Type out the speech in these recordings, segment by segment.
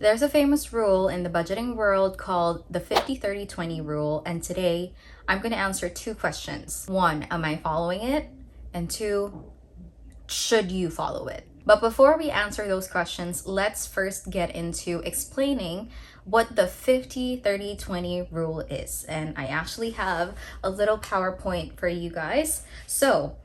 There's a famous rule in the budgeting world called the 50-30-20 rule, and today I'm going to answer two questions. One, am I following it? And two, should you follow it? But before we answer those questions, let's first get into explaining what the 50-30-20 rule is. And I actually have a little PowerPoint for you guys. So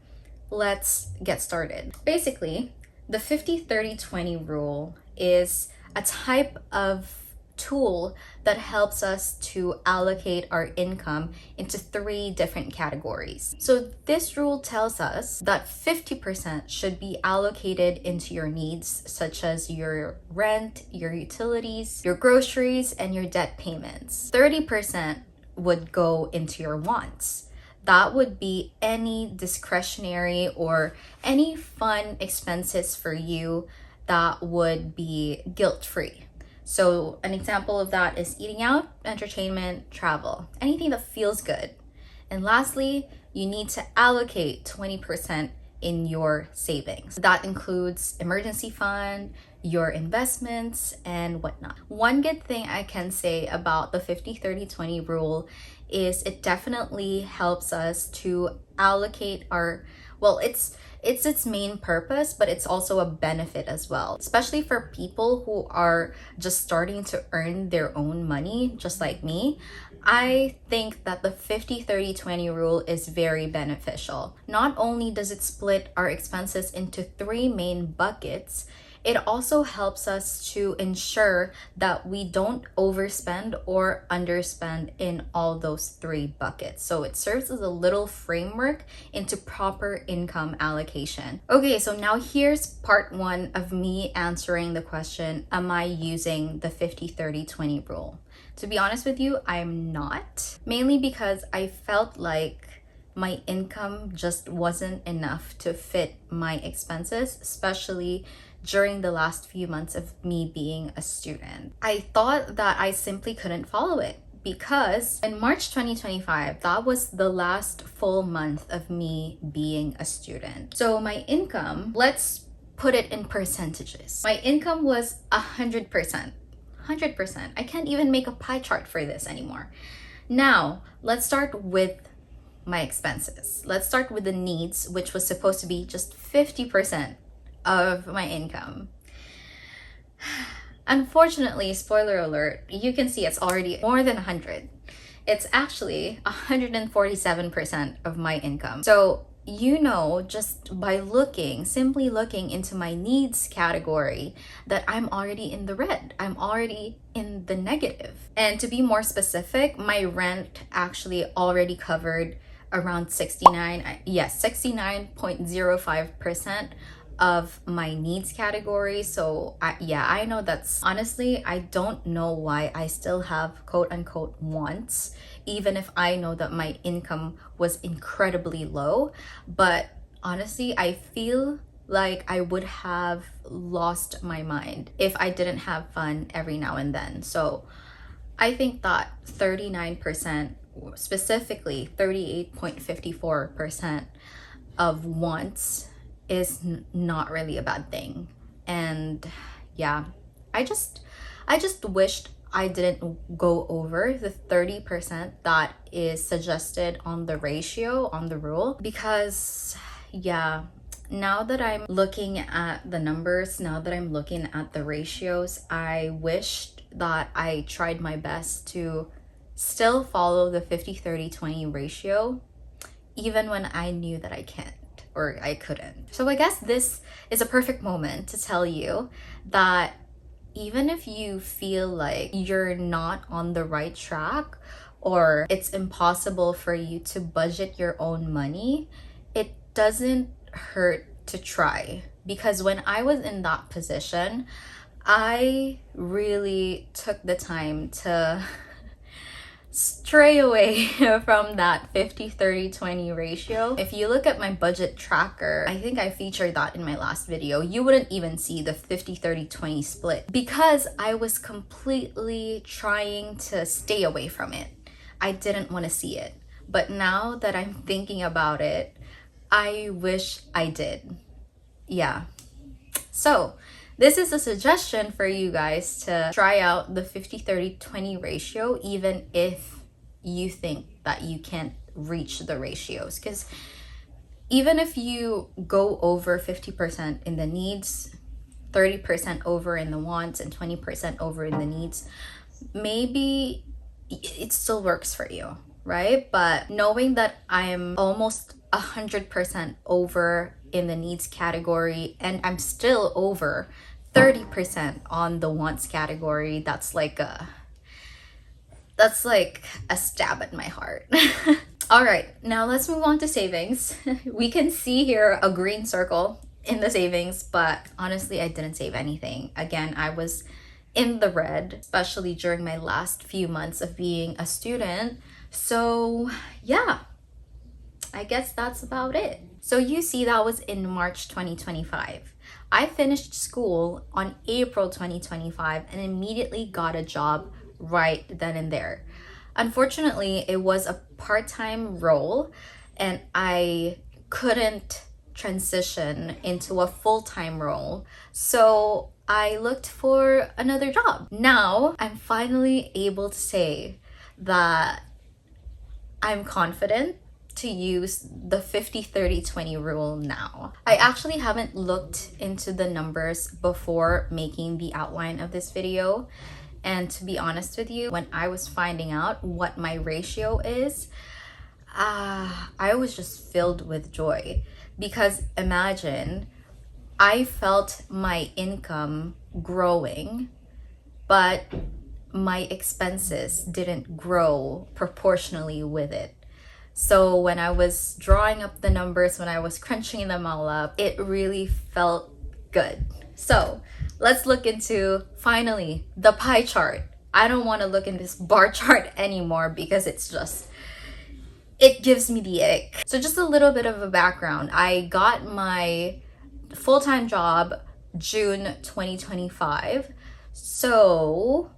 let's get started. Basically, the 50-30-20 rule is a type of tool that helps us to allocate our income into three different categories. So this rule tells us that 50% should be allocated into your needs, such as your rent, your utilities, your groceries, and your debt payments. 30% would go into your wants. That would be any discretionary or any fun expenses for you that would be guilt-free. So an example of that is eating out, entertainment, travel, anything that feels good. And lastly, you need to allocate 20% in your savings. That includes emergency fund, your investments, and whatnot. One good thing I can say about the 50-30-20 rule is it definitely helps us to allocate our, well, it's its main purpose, but it's also a benefit as well, especially for people who are just starting to earn their own money, just like me. I think that the 50-30-20 rule is very beneficial. Not only does it split our expenses into three main buckets, it also helps us to ensure that we don't overspend or underspend in all those three buckets. So it serves as a little framework into proper income allocation. Okay, so now here's part one of me answering the question, am I using the 50-30-20 rule? To be honest with you, I'm not. Mainly because I felt like my income just wasn't enough to fit my expenses, especially during the last few months of me being a student. I thought that I simply couldn't follow it because in March 2025, that was the last full month of me being a student. So my income, let's put it in percentages. My income was 100%. 100%. I can't even make a pie chart for this anymore. Now, let's start with my expenses. Let's start with the needs, which was supposed to be just 50% of my income. Unfortunately, spoiler alert, you can see it's already more than 100. It's actually 147% of my income. So, you know, just by simply looking into my needs category, that I'm already in the red. I'm already in the negative. And to be more specific, my rent actually already covered around 69.05% of my needs category. So I know that's honestly, I don't know why I still have quote unquote wants, even if I know that my income was incredibly low. But honestly, I feel like I would have lost my mind if I didn't have fun every now and then. So I think that 39%, specifically 38.54% of wants is not really a bad thing. And yeah, I just wished I didn't go over the 30% that is suggested on the ratio, on the rule, because yeah, now that I'm looking at the numbers, now that I'm looking at the ratios, I wished that I tried my best to still follow the 50-30-20 ratio, even when I knew that I can't or I couldn't. So I guess this is a perfect moment to tell you that even if you feel like you're not on the right track or it's impossible for you to budget your own money, it doesn't hurt to try. Because when I was in that position, I really took the time to stray away from that 50-30-20 ratio. If you look at my budget tracker, I think I featured that in my last video, you wouldn't even see the 50-30-20 split because I was completely trying to stay away from it. I didn't want to see it. But now that I'm thinking about it, I wish I did. Yeah. So This is a suggestion for you guys to try out the 50-30-20 ratio, even if you think that you can't reach the ratios. Because even if you go over 50% in the needs, 30% over in the wants, and 20% over in the needs, maybe it still works for you, right? But knowing that I'm almost 100% over in the needs category and I'm still over 30% on the wants category, that's like a stab at my heart. All right, now let's move on to savings. We can see here a green circle in the savings, but honestly, I didn't save anything. Again, I was in the red, especially during my last few months of being a student. So yeah, I guess that's about it. So you see, that was in March 2025. I finished school on April 2025 and immediately got a job right then and there. Unfortunately, it was a part-time role and I couldn't transition into a full-time role. So I looked for another job. Now I'm finally able to say that I'm confident to use the 50-30-20 rule now. I actually haven't looked into the numbers before making the outline of this video. And to be honest with you, when I was finding out what my ratio is, I was just filled with joy. Because imagine, I felt my income growing, but my expenses didn't grow proportionally with it. So when I was drawing up the numbers, when I was crunching them all up, it really felt good. So let's look into, finally, the pie chart. I don't want to look in this bar chart anymore because it gives me the ick. So just a little bit of a background. I got my full-time job June 2025. So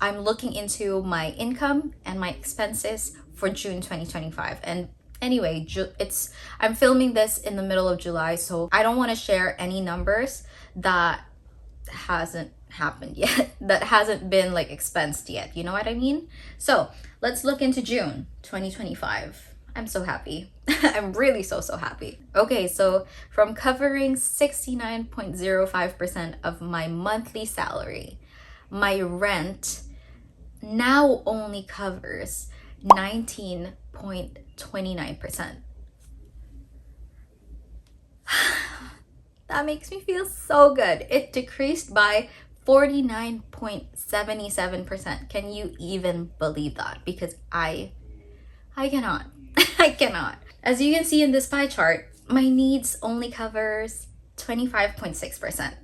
I'm looking into my income and my expenses for June 2025. And anyway, I'm filming this in the middle of July, so I don't want to share any numbers that hasn't happened yet, that hasn't been like expensed yet, you know what I mean? So let's look into June 2025. I'm so happy. I'm really so happy. Okay, so from covering 69.05% of my monthly salary, my rent now only covers 19.29%. That makes me feel so good. It decreased by 49.77%. Can you even believe that? Because I cannot. I cannot. As you can see in this pie chart, my needs only covers 25.6%.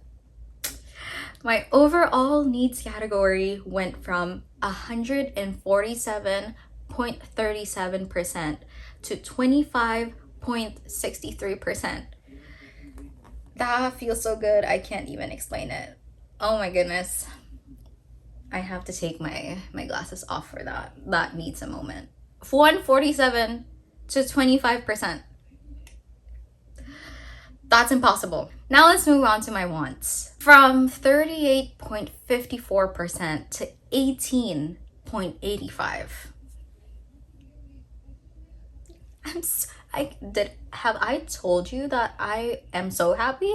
My overall needs category went from 147.37% to 25.63%. That feels so good, I can't even explain it. Oh my goodness. I have to take my glasses off for that. That needs a moment. 147 to 25%. That's impossible. Now let's move on to my wants. From 38.54% to 18.85%. Have I told you that I am so happy?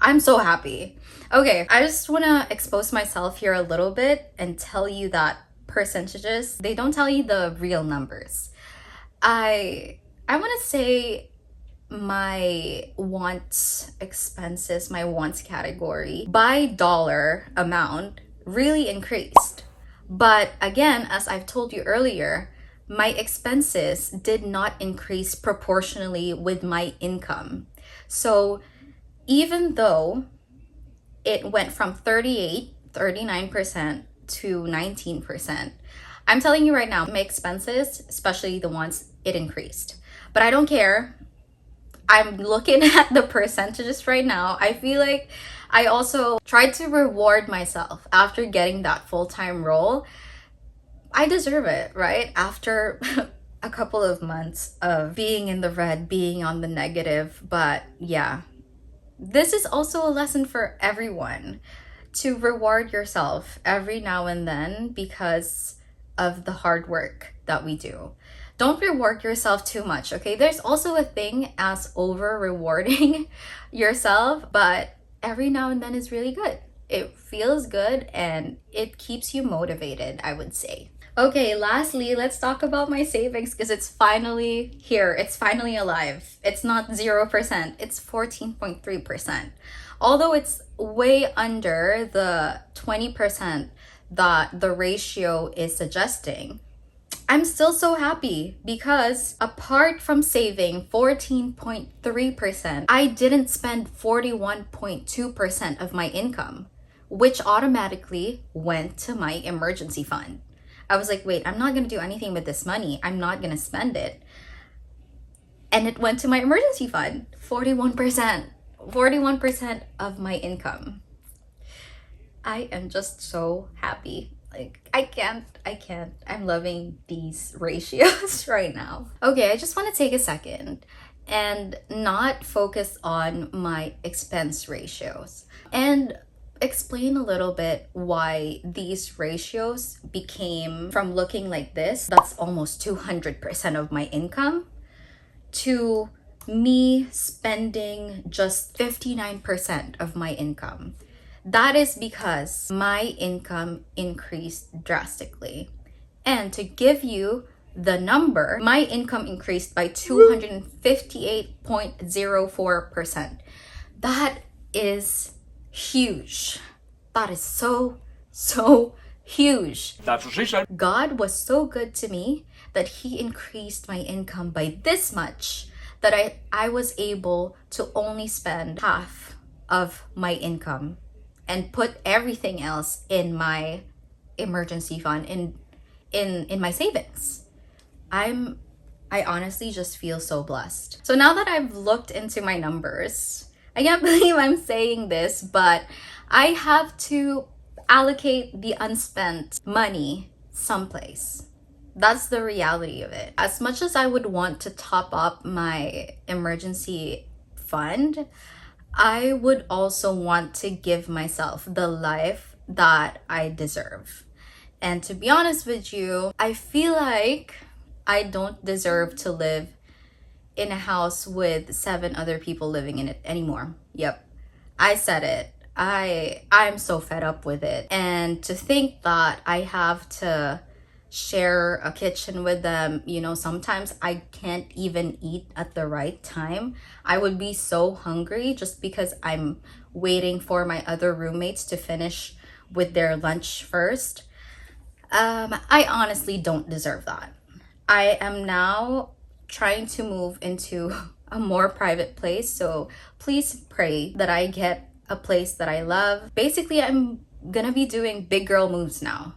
I'm so happy. Okay, I just want to expose myself here a little bit and tell you that percentages, they don't tell you the real numbers. I want to say my wants expenses, my wants category by dollar amount really increased. But again, as I've told you earlier, my expenses did not increase proportionally with my income. So even though it went from 39% to 19%, I'm telling you right now, my expenses, especially the ones, it increased. But I don't care. I'm looking at the percentages right now. I feel like I also tried to reward myself after getting that full-time role. I deserve it, right? After a couple of months of being in the red, being on the negative. But yeah, this is also a lesson for everyone to reward yourself every now and then because of the hard work that we do. Don't reward yourself too much, okay? There's also a thing as over rewarding yourself, but every now and then is really good. It feels good and it keeps you motivated, I would say. Okay, lastly, let's talk about my savings because it's finally here. It's finally alive. It's not 0%, it's 14.3%. Although it's way under the 20% that the ratio is suggesting, I'm still so happy because apart from saving 14.3%, I didn't spend 41.2% of my income, which automatically went to my emergency fund. I was like, wait, I'm not going to do anything with this money. I'm not going to spend it. And it went to my emergency fund, 41%. 41% of my income. I am just so happy. Like, I can't. I'm loving these ratios right now. Okay, I just want to take a second and not focus on my expense ratios and explain a little bit why these ratios became from looking like this, that's almost 200% of my income, to me spending just 59% of my income. That is because my income increased drastically. And to give you the number, my income increased by 258.04%. That is huge. That is so huge. That's what she said. God was so good to me that he increased my income by this much that I was able to only spend half of my income and put everything else in my emergency fund, in my savings. I honestly just feel so blessed. So now that I've looked into my numbers, I can't believe I'm saying this, but I have to allocate the unspent money someplace. That's the reality of it. As much as I would want to top up my emergency fund, I would also want to give myself the life that I deserve. And to be honest with you, I feel like I don't deserve to live in a house with 7 other people living in it anymore. Yep, I said it. I'm so fed up with it. And to think that I have to share a kitchen with them, you know, sometimes I can't even eat at the right time. I would be so hungry just because I'm waiting for my other roommates to finish with their lunch first. I honestly don't deserve that. I am now trying to move into a more private place, so please pray that I get a place that I love. Basically, I'm gonna be doing big girl moves now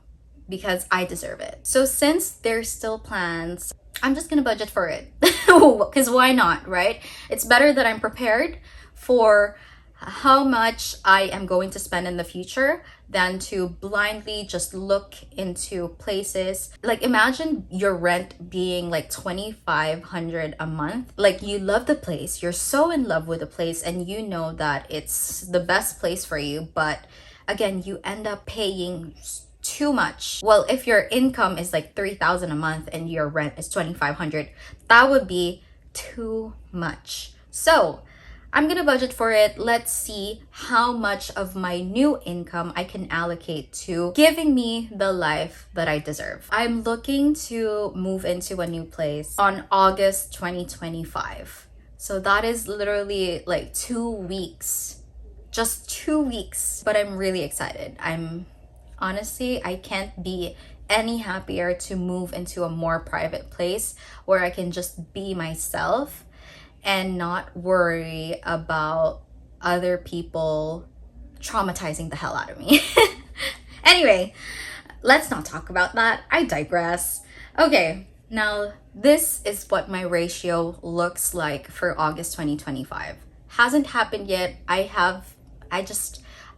because I deserve it. So since there's still plans, I'm just gonna budget for it because why not, right? It's better that I'm prepared for how much I am going to spend in the future than to blindly just look into places. Like, imagine your rent being like $2,500 a month. Like, you love the place, you're so in love with the place, and you know that it's the best place for you, but again, you end up paying too much. Well, if your income is like $3,000 a month and your rent is $2,500, that would be too much. So I'm gonna budget for it. Let's see how much of my new income I can allocate to giving me the life that I deserve. I'm looking to move into a new place on August 2025. So that is literally like 2 weeks. Just 2 weeks. But I'm really excited. Honestly, I can't be any happier to move into a more private place where I can just be myself and not worry about other people traumatizing the hell out of me. Anyway, let's not talk about that. I digress. Okay, now this is what my ratio looks like for August 2025. Hasn't happened yet.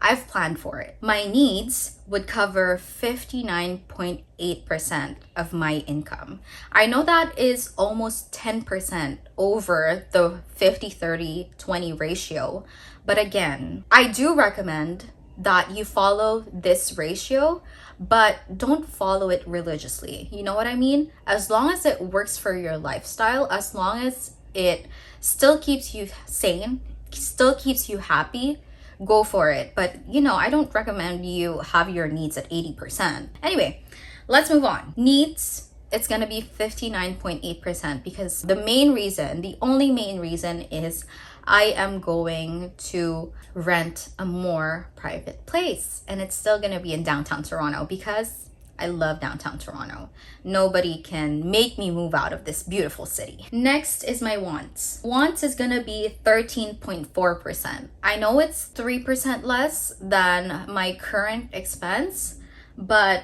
I've planned for it. My needs would cover 59.8% of my income. I know that is almost 10% over the 50-30-20 ratio. But again, I do recommend that you follow this ratio, but don't follow it religiously. You know what I mean? As long as it works for your lifestyle, as long as it still keeps you sane, still keeps you happy, go for it. But I don't recommend you have your needs at 80%. Anyway, let's move on. Needs, it's gonna be 59.8% because the only main reason is I am going to rent a more private place, and it's still gonna be in downtown Toronto because I love downtown Toronto. Nobody can make me move out of this beautiful city. Next is my wants. Wants is gonna be 13.4%. I know it's 3% less than my current expense, but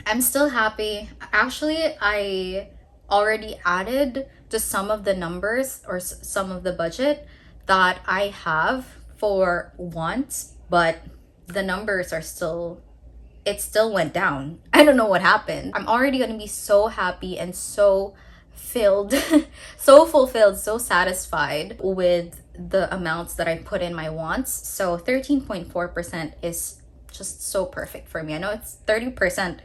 I'm still happy. Actually, I already added to some of the numbers or some of the budget that I have for wants, but the numbers are still, it still went down. I don't know what happened. I'm already gonna be so happy and so filled, so fulfilled, so satisfied with the amounts that I put in my wants. So 13.4% is just so perfect for me. I know it's 30%.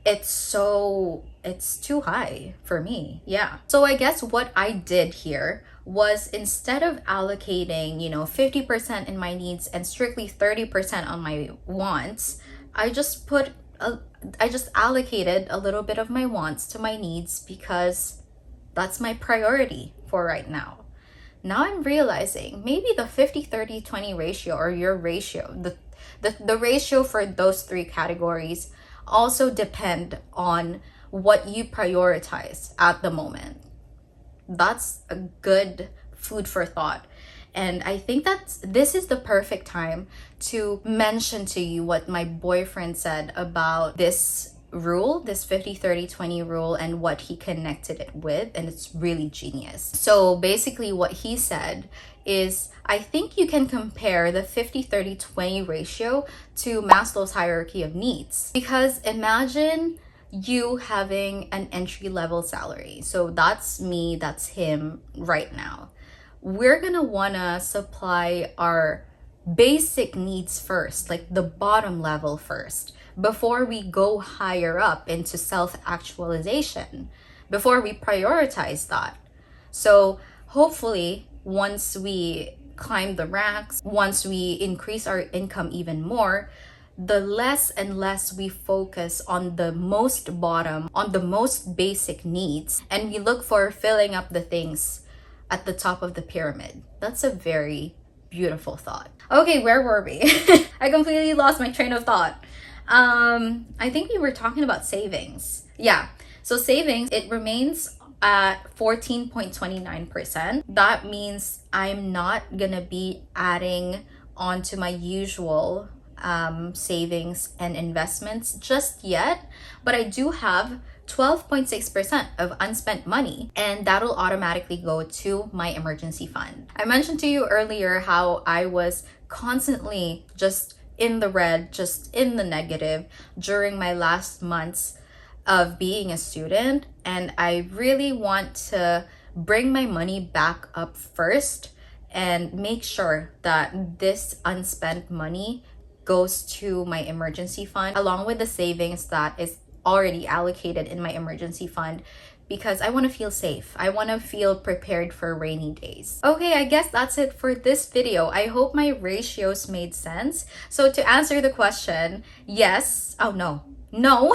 It's too high for me. Yeah. So I guess what I did here was, instead of allocating, 50% in my needs and strictly 30% on my wants, I just allocated a little bit of my wants to my needs because that's my priority for right now. Now I'm realizing maybe the 50-30-20 ratio, or your ratio, the ratio for those three categories also depend on what you prioritize at the moment. That's a good food for thought. And I think this is the perfect time to mention to you what my boyfriend said about this rule, this 50-30-20 rule, and what he connected it with, and it's really genius. So basically what he said is, I think you can compare the 50-30-20 ratio to Maslow's hierarchy of needs, because imagine you having an entry-level salary. So that's me, that's him right now. We're gonna wanna supply our basic needs first, like the bottom level first, before we go higher up into self-actualization, before we prioritize that. So hopefully, once we climb the ranks, once we increase our income even more, the less and less we focus on the most bottom, on the most basic needs, and we look for filling up the things at the top of the pyramid. That's a very beautiful thought. Okay, where were we? I completely lost my train of thought. I think we were talking about savings. Yeah, so savings, it remains at 14.29%. That means I'm not gonna be adding onto my usual savings and investments just yet, but I do have 12.6% of unspent money, and that'll automatically go to my emergency fund. I mentioned to you earlier how I was constantly just in the red, just in the negative during my last months of being a student, and I really want to bring my money back up first and make sure that this unspent money goes to my emergency fund along with the savings that is already allocated in my emergency fund, because I want to feel safe. I want to feel prepared for rainy days. Okay, I guess that's it for this video. I hope my ratios made sense. So to answer the question, yes. Oh, no. No.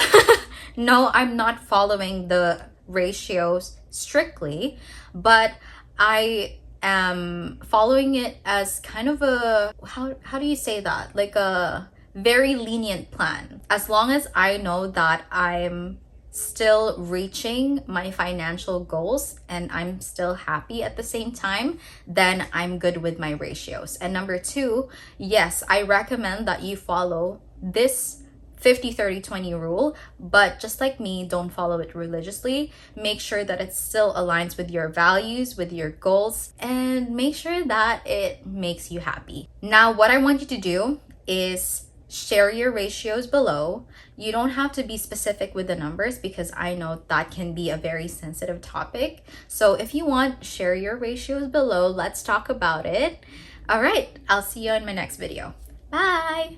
No, I'm not following the ratios strictly, but I am following it as kind of a, how do you say that? Like a very lenient plan. As long as I know that I'm still reaching my financial goals and I'm still happy at the same time, then I'm good with my ratios. And number two, yes, I recommend that you follow this 50-30-20 rule, but just like me, don't follow it religiously. Make sure that it still aligns with your values, with your goals, and make sure that it makes you happy. Now, what I want you to do is share your ratios below. You don't have to be specific with the numbers because I know that can be a very sensitive topic. So if you want, share your ratios below. Let's talk about it. All right, I'll see you in my next video. Bye.